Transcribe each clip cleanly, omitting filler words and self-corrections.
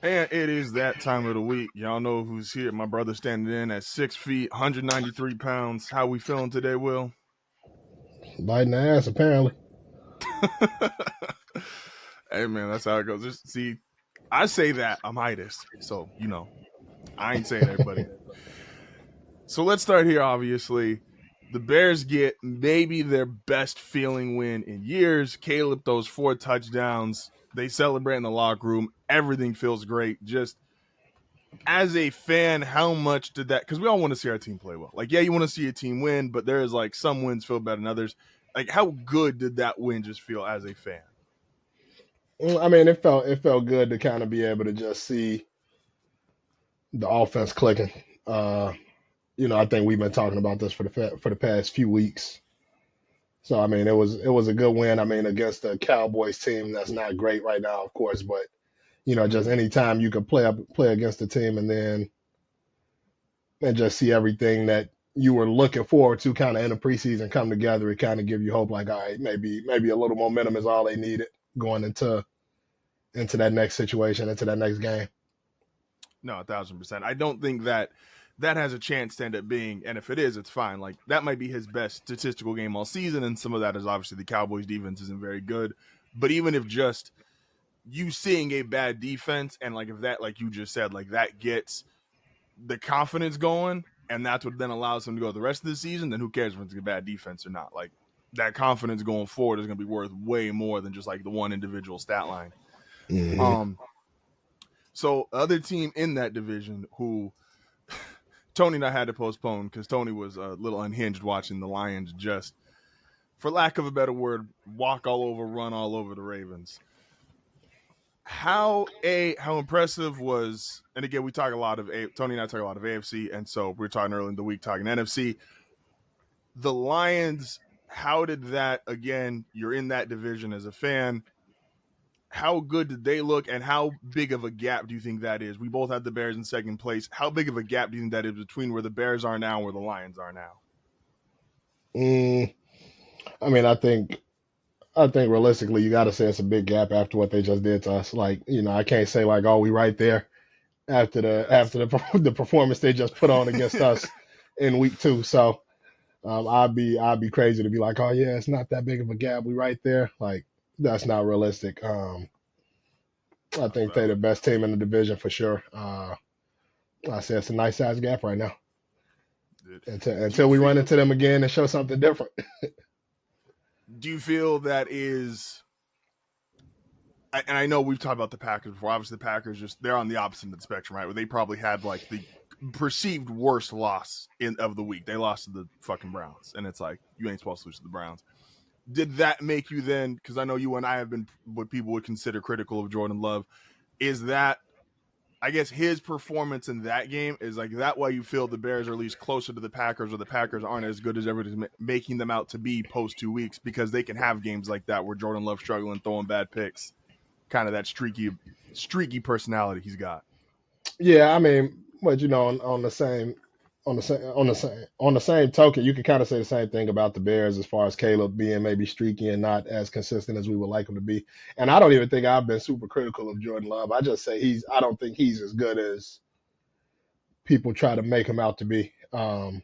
And it is that time of the week. Y'all know who's here. My brother standing in at 6 feet, 193 pounds. How we feeling today, Will? Biting the ass, apparently. Hey, man, that's how it goes. See, I say that. I'm Itis. So, I ain't saying everybody. So let's start here, obviously. The Bears get maybe their best feeling win in years. Caleb throws 4 touchdowns. They celebrate in the locker room. Everything feels great. Just as a fan, how much did that? Because we all want to see our team play well. Like, yeah, you want to see a team win, but there is like some wins feel better than others. Like, how good did that win just feel as a fan? I mean, it felt good to kind of be able to just see the offense clicking. I think we've been talking about this for the past few weeks. So I mean, it was a good win. I mean, against the Cowboys team that's not great right now, of course, but just anytime you could play against the team and just see everything that you were looking forward to kind of in the preseason come together, it kind of give you hope. Like, all right, maybe a little momentum is all they needed going into that next situation, into that next game. No, 1,000%. I don't think that has a chance to end up being, and if it is, it's fine. Like, that might be his best statistical game all season, and some of that is obviously the Cowboys defense isn't very good. But even if just you seeing a bad defense, and like if that, like you just said, like that gets the confidence going, and that's what then allows him to go the rest of the season, then who cares if it's a bad defense or not? Like, that confidence going forward is going to be worth way more than just like the one individual stat line. Mm-hmm. So other team in that division who Tony and I had to postpone because Tony was a little unhinged watching the Lions just, for lack of a better word, walk all over, run all over the Ravens. How impressive was, and again, we talk a lot of, Tony and I talk a lot of AFC, and so we were talking earlier in the week talking NFC. The Lions, how did that, again, you're in that division as a fan, how good did they look, and how big of a gap do you think that is? We both had the Bears in second place. How big of a gap do you think that is between where the Bears are now and where the Lions are now? I mean, I think realistically, you got to say it's a big gap after what they just did to us. Like, I can't say like, oh, we right there after the Yeah, the performance they just put on against us in week 2. So I'd be crazy to be like, oh yeah, it's not that big of a gap. We right there. Like, that's not realistic. I that's think they're the valid. best team in the division for sure. I say it's a nice size gap right now. Do you Until we run feel into them again and show something different. do you feel that is, and I know we've talked about the Packers before. Obviously, the Packers they're on the opposite end of the spectrum, right? Where they probably had like the perceived worst loss of the week. They lost to the fucking Browns, and it's like you ain't supposed to lose to the Browns. Did that make you then? Because I know you and I have been what people would consider critical of Jordan Love. Is that, I guess, his performance in that game is like that why you feel the Bears are at least closer to the Packers, or the Packers aren't as good as everybody's making them out to be post 2 weeks, because they can have games like that where Jordan Love struggling, throwing bad picks, kind of that streaky personality he's got. Yeah, I mean, but on the same token, you can kind of say the same thing about the Bears as far as Caleb being maybe streaky and not as consistent as we would like him to be. And I don't even think I've been super critical of Jordan Love. I just say I don't think he's as good as people try to make him out to be. Not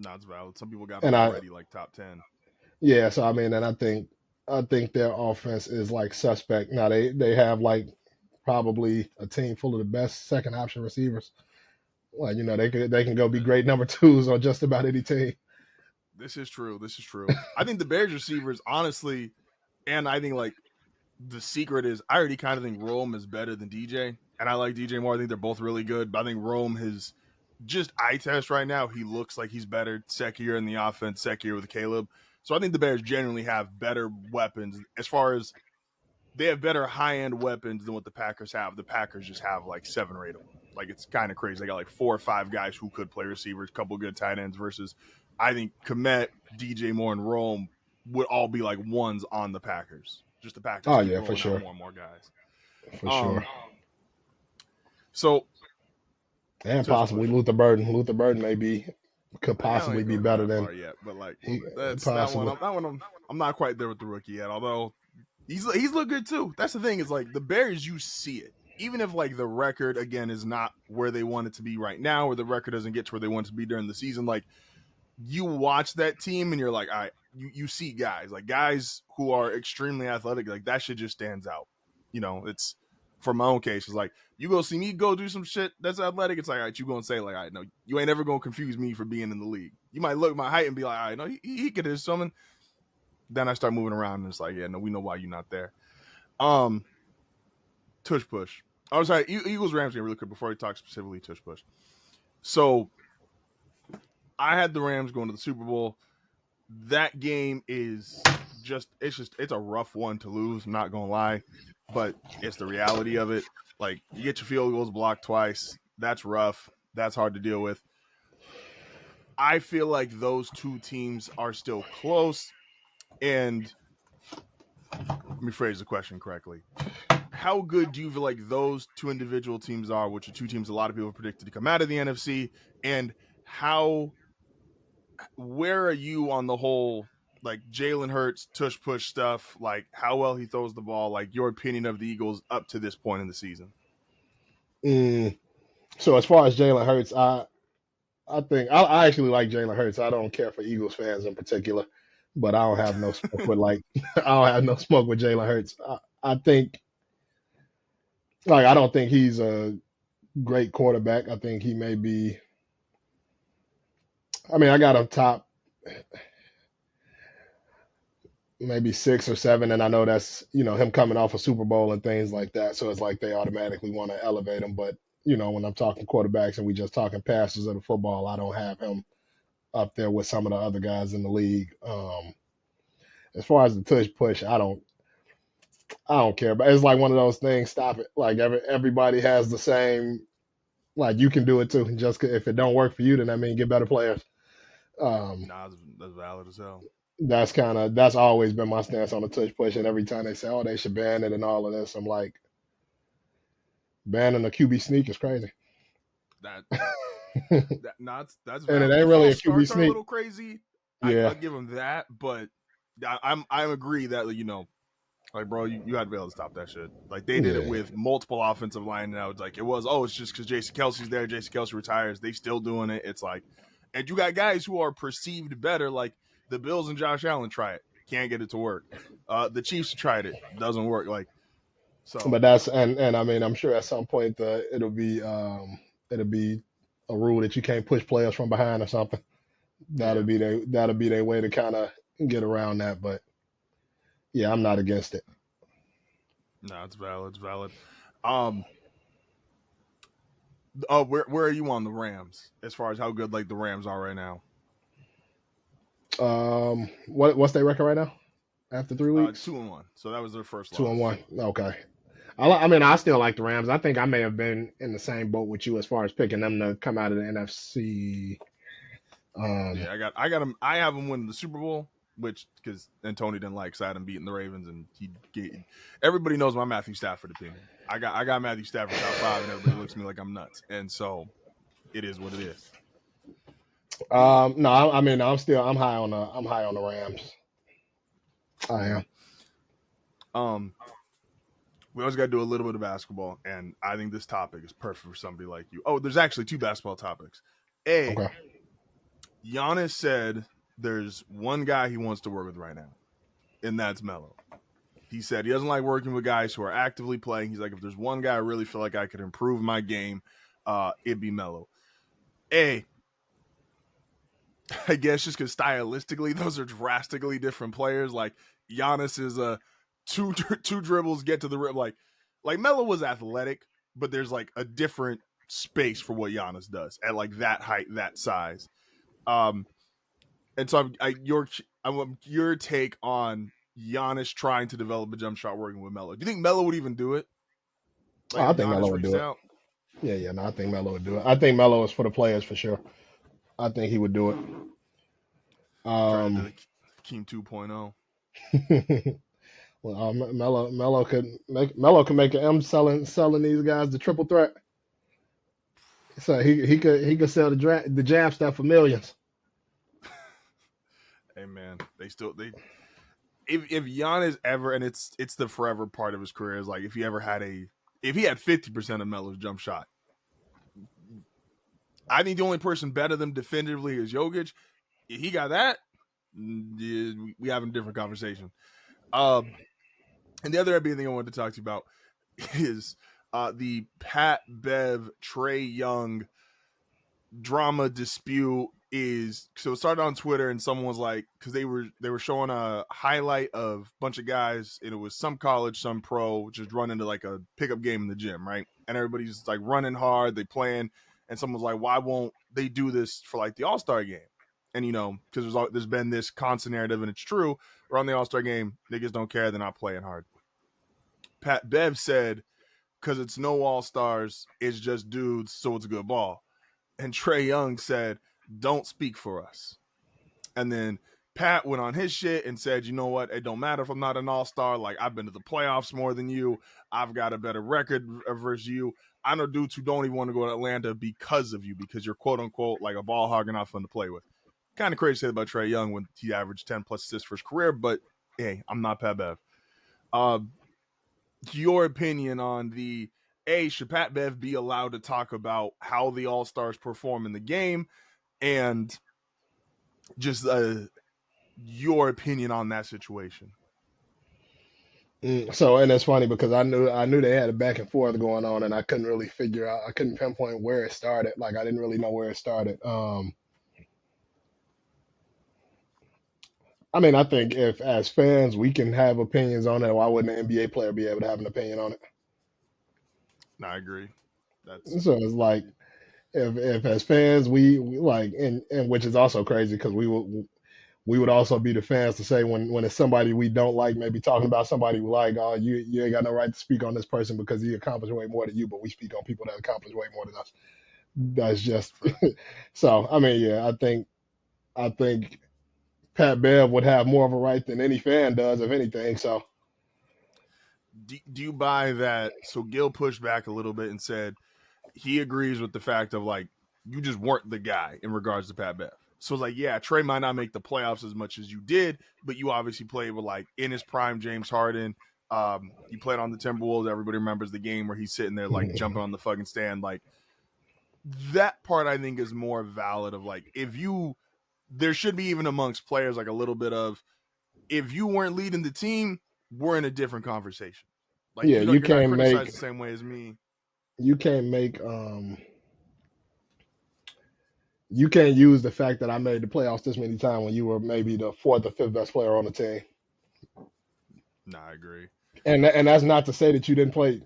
as valid. Some people got him And I already like top 10. Yeah, so I mean, and I think their offense is like suspect. Now they have like probably a team full of the best second option receivers. Like, they can go be great number twos on just about any team. This is true. I think the Bears receivers, honestly, and I think like the secret is I already kind of think Rome is better than DJ, and I like DJ more. I think they're both really good, but I think Rome has just eye test right now. He looks like he's better. Second year in the offense, second year with Caleb. So I think the Bears generally have better weapons as far as they have better high end weapons than what the Packers have. The Packers just have like 7 or 8 of them. Like, it's kind of crazy. They got like 4 or 5 guys who could play receivers, a couple good tight ends, versus I think Komet, DJ Moore, and Rome would all be like ones on the Packers. Just the Packers Oh keep yeah, for rolling out sure, more and more guys. for sure. So And tush possibly push. Luther Burden. Luther Burden could I possibly ain't be going better that than far yet, but like he that's that one. possibly. I'm not quite there with the rookie yet. Although he's looked good too. That's the thing, is like the Bears, you see it. even if like the record again is not where they want it to be right now, or the record doesn't get to where they want it to be during the season, like you watch that team and you're like, all right, you see guys who are extremely athletic, like that shit just stands out. It's for my own case, it's like you go see me go do some shit that's athletic, it's like, all right, you gonna say like, all right, no, you ain't ever gonna confuse me for being in the league. You might look at my height and be like, all right, no, he could do something. Then I start moving around and it's like, yeah, no, we know why you're not there. Tush push. I was sorry, Eagles Rams game really quick before we talk specifically tush push. So I had the Rams going to the Super Bowl. That game is it's a rough one to lose, I'm not gonna lie, but it's the reality of it. Like, you get your field goals blocked twice. That's rough. That's hard to deal with. I feel like those two teams are still close. And let me phrase the question correctly. How good do you feel like those two individual teams are, which are two teams a lot of people predicted to come out of the NFC? And where are you on the whole, like, Jalen Hurts, tush push stuff, like how well he throws the ball, like your opinion of the Eagles up to this point in the season? So as far as Jalen Hurts, I think I actually like Jalen Hurts. I don't care for Eagles fans in particular, but I don't have no smoke with I don't have no smoke with Jalen Hurts. I think I don't think he's a great quarterback. I think he may be. I mean, I got him top maybe 6 or 7, and I know that's him coming off a Super Bowl and things like that. So it's like they automatically want to elevate him. But when I'm talking quarterbacks and we just talking passers of the football, I don't have him up there with some of the other guys in the league. As far as the tush push, I don't care. But it's like one of those things. Stop it. Like everybody has the same. Like, you can do it too. Just if it don't work for you, then I mean get better players. That's valid as hell. That's always been my stance on the tush push. And every time they say, oh, they should ban it and all of this, I'm like, banning the QB sneak is crazy. That's and valid. it ain't The really a false QB starts are a sneak. little crazy. Yeah. I'll give them that, but I agree that like, bro, you got to be able to stop that shit. Like, they did it with multiple offensive line now. It's like, it's just because Jason Kelsey's there. Jason Kelsey retires. They still doing it. It's like, and you got guys who are perceived better, like the Bills and Josh Allen try it. Can't get it to work. The Chiefs tried it. Doesn't work. Like, so. But that's, and I mean, I'm sure at some point it'll be a rule that you can't push players from behind or something. That'll be their way to kind of get around that. But yeah, I'm not against it. No, it's valid. It's valid. Where are you on the Rams as far as how good like the Rams are right now? What's their record right now after 3 weeks? 2-1. So that was their first loss. 2-1. Okay. I mean, I still like the Rams. I think I may have been in the same boat with you as far as picking them to come out of the NFC. Yeah, I got them. I have them winning the Super Bowl, which because Tony didn't like, so I had him beating the Ravens, and everybody knows my Matthew Stafford opinion. I got Matthew Stafford top 5, and everybody looks at me like I'm nuts, and so it is what it is. No, I mean, I'm high on the Rams. I am. We always got to do a little bit of basketball, and I think this topic is perfect for somebody like you. Oh, there's actually 2 basketball topics. Okay. Giannis said there's one guy he wants to work with right now, and that's Melo. He said he doesn't like working with guys who are actively playing. He's like, if there's one guy I really feel like I could improve my game, it'd be Melo. I guess just because stylistically, those are drastically different players. Like, Giannis is a two dribbles, get to the rim. Like Melo was athletic, but there's like a different space for what Giannis does at like that height, that size. And so I want your take on Giannis trying to develop a jump shot working with Melo. Do you think Melo would even do it? Like, I think Melo would do it. Yeah, no, I think Melo would do it. I think Melo is for the players for sure. I think he would do it. Trying to do the Keem 2.0. Well, Melo can make an M selling these guys the triple threat. So he could sell the jab stuff for millions. Hey man, if Giannis ever, and it's the forever part of his career, is like if he ever had if he had 50% of Melo's jump shot, I think the only person better than definitively is Jokic. If he got that, we having a different conversation. And the other NBA thing I wanted to talk to you about is the Pat Bev Trae Young drama dispute. Is so it started on Twitter, and someone was like, because they were showing a highlight of a bunch of guys, and it was some college, some pro, just running to like a pickup game in the gym, right? And everybody's like running hard, they playing, and someone was like, why won't they do this for like the All-Star game? And because there's been this constant narrative, and it's true, around the All-Star game, niggas don't care, they're not playing hard. Pat Bev said, because it's no All-Stars, it's just dudes, so it's a good ball. And Trae Young said, don't speak for us. And then Pat went on his shit and said, you know what? It don't matter if I'm not an all-star. Like, I've been to the playoffs more than you. I've got a better record versus you. I know dudes who don't even want to go to Atlanta because of you, because you're quote-unquote like a ball hog and not fun to play with. Kind of crazy to say about Trae Young when he averaged 10-plus assists for his career, but hey, I'm not Pat Bev. Your opinion on should Pat Bev be allowed to talk about how the all-stars perform in the game? And just your opinion on that situation. So, and it's funny because I knew they had a back and forth going on, and I couldn't really figure out. I couldn't pinpoint where it started. Like I didn't really know where it started. I mean, I think if as fans we can have opinions on it, why wouldn't an NBA player be able to have an opinion on it? No, I agree. So it's like if as fans we like, and which is also crazy because we would also be the fans to say when it's somebody we don't like, maybe talking about somebody we like, oh, you ain't got no right to speak on this person because he accomplished way more than you, but we speak on people that accomplish way more than us. That's just so. I mean, yeah, I think Pat Bev would have more of a right than any fan does, if anything. So, do you buy that? So Gil pushed back a little bit and said he agrees with the fact of like you just weren't the guy in regards to Pat Bev. So it's like, yeah, Trae might not make the playoffs as much as you did, but you obviously played with like in his prime James Harden. You played on the Timberwolves. Everybody remembers the game where he's sitting there like jumping on the fucking stand. Like that part, I think is more valid. Of like, there should be even amongst players like a little bit of if you weren't leading the team, we're in a different conversation. Like yeah, you're not criticized the same way as me. You can't make you can't use the fact that I made the playoffs this many times when you were maybe the fourth or fifth best player on the team. No, I agree. And that's not to say that you didn't play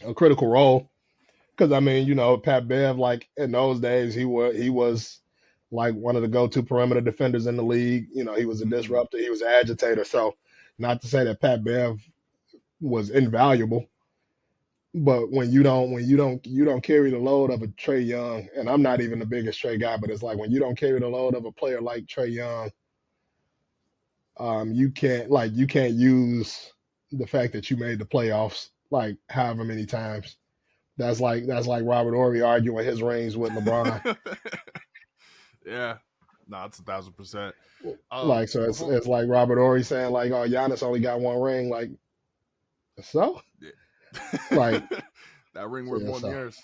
a critical role, because I mean, Pat Bev, like in those days, he was like one of the go-to perimeter defenders in the league. He was a disruptor, he was an agitator. So, not to say that Pat Bev was invaluable, but when you don't carry the load of a Trae Young, and I'm not even the biggest Trae guy, but it's like when you don't carry the load of a player like Trae Young, you can't use the fact that you made the playoffs like however many times. That's like Robert Horry arguing his rings with LeBron. Yeah, no, it's 1,000%. Like so, it's like Robert Horry saying like, "Oh, Giannis only got one ring." Like, so, yeah. like that ring worth more than yours.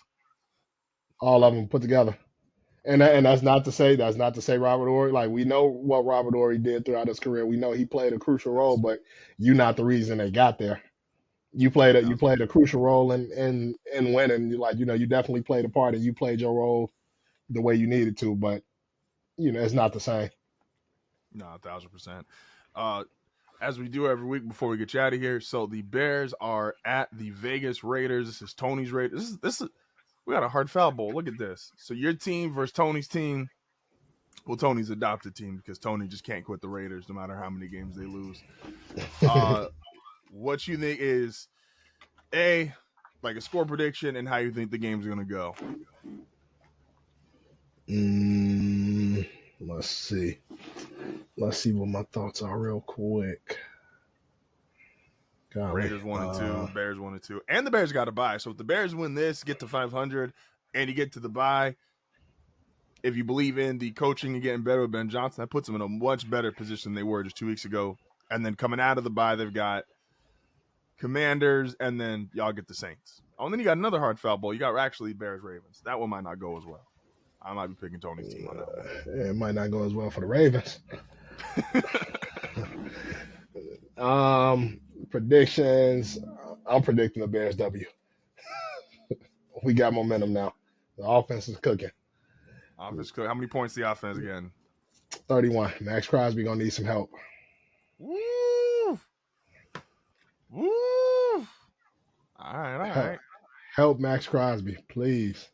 All of them put together. And that's not to say Robert Horry. Like we know what Robert Horry did throughout his career. We know he played a crucial role, but you're not the reason they got there. You played a crucial role in winning. You definitely played a part, and you played your role the way you needed to. But it's not the same. No, 1,000%. As we do every week before we get you out of here, so the Bears are at the Vegas Raiders. This is Tony's Raiders. This is we got a hard foul bowl. Look at this. So your team versus Tony's team. Well, Tony's adopted team because Tony just can't quit the Raiders no matter how many games they lose. What you think is like a score prediction and how you think the game's going to go? Let's see what my thoughts are real quick. Raiders 1-2, Bears 1-2, and the Bears got to bye. So if the Bears win this, get to 500, and you get to the bye, if you believe in the coaching and getting better with Ben Johnson, that puts them in a much better position than they were just 2 weeks ago. And then coming out of the bye, they've got Commanders, and then y'all get the Saints. Oh, and then you got another hard foul bowl. You got actually Bears Ravens. That one might not go as well. I might be picking Tony's team on that one. It might not go as well for the Ravens. Predictions. I'm predicting the Bears W. We got momentum now. The offense is cooking. Offense cook. How many points the offense again? 31. Max Crosby gonna need some help. Woo! Woo! All right. Help Max Crosby, please.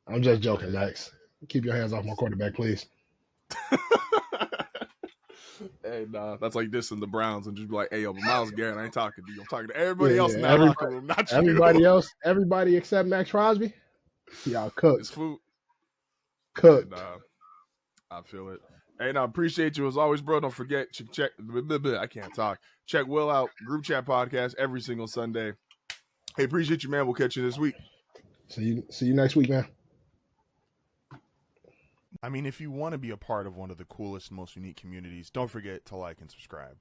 I'm just joking, Max. Keep your hands off my quarterback, please. Hey, nah, that's like dissing the Browns and just be like, hey, yo, but Myles Garrett, I ain't talking to you. I'm talking to everybody else in that locker room, not you. Everybody except Max Crosby, y'all cooked. It's food. Cooked. And, I feel it. Hey, now, appreciate you as always, bro. Don't forget, check. I can't talk. Check Will out, Group Chat Podcast every single Sunday. Hey, appreciate you, man. We'll catch you this week. See you next week, man. I mean, if you want to be a part of one of the coolest, most unique communities, don't forget to like and subscribe.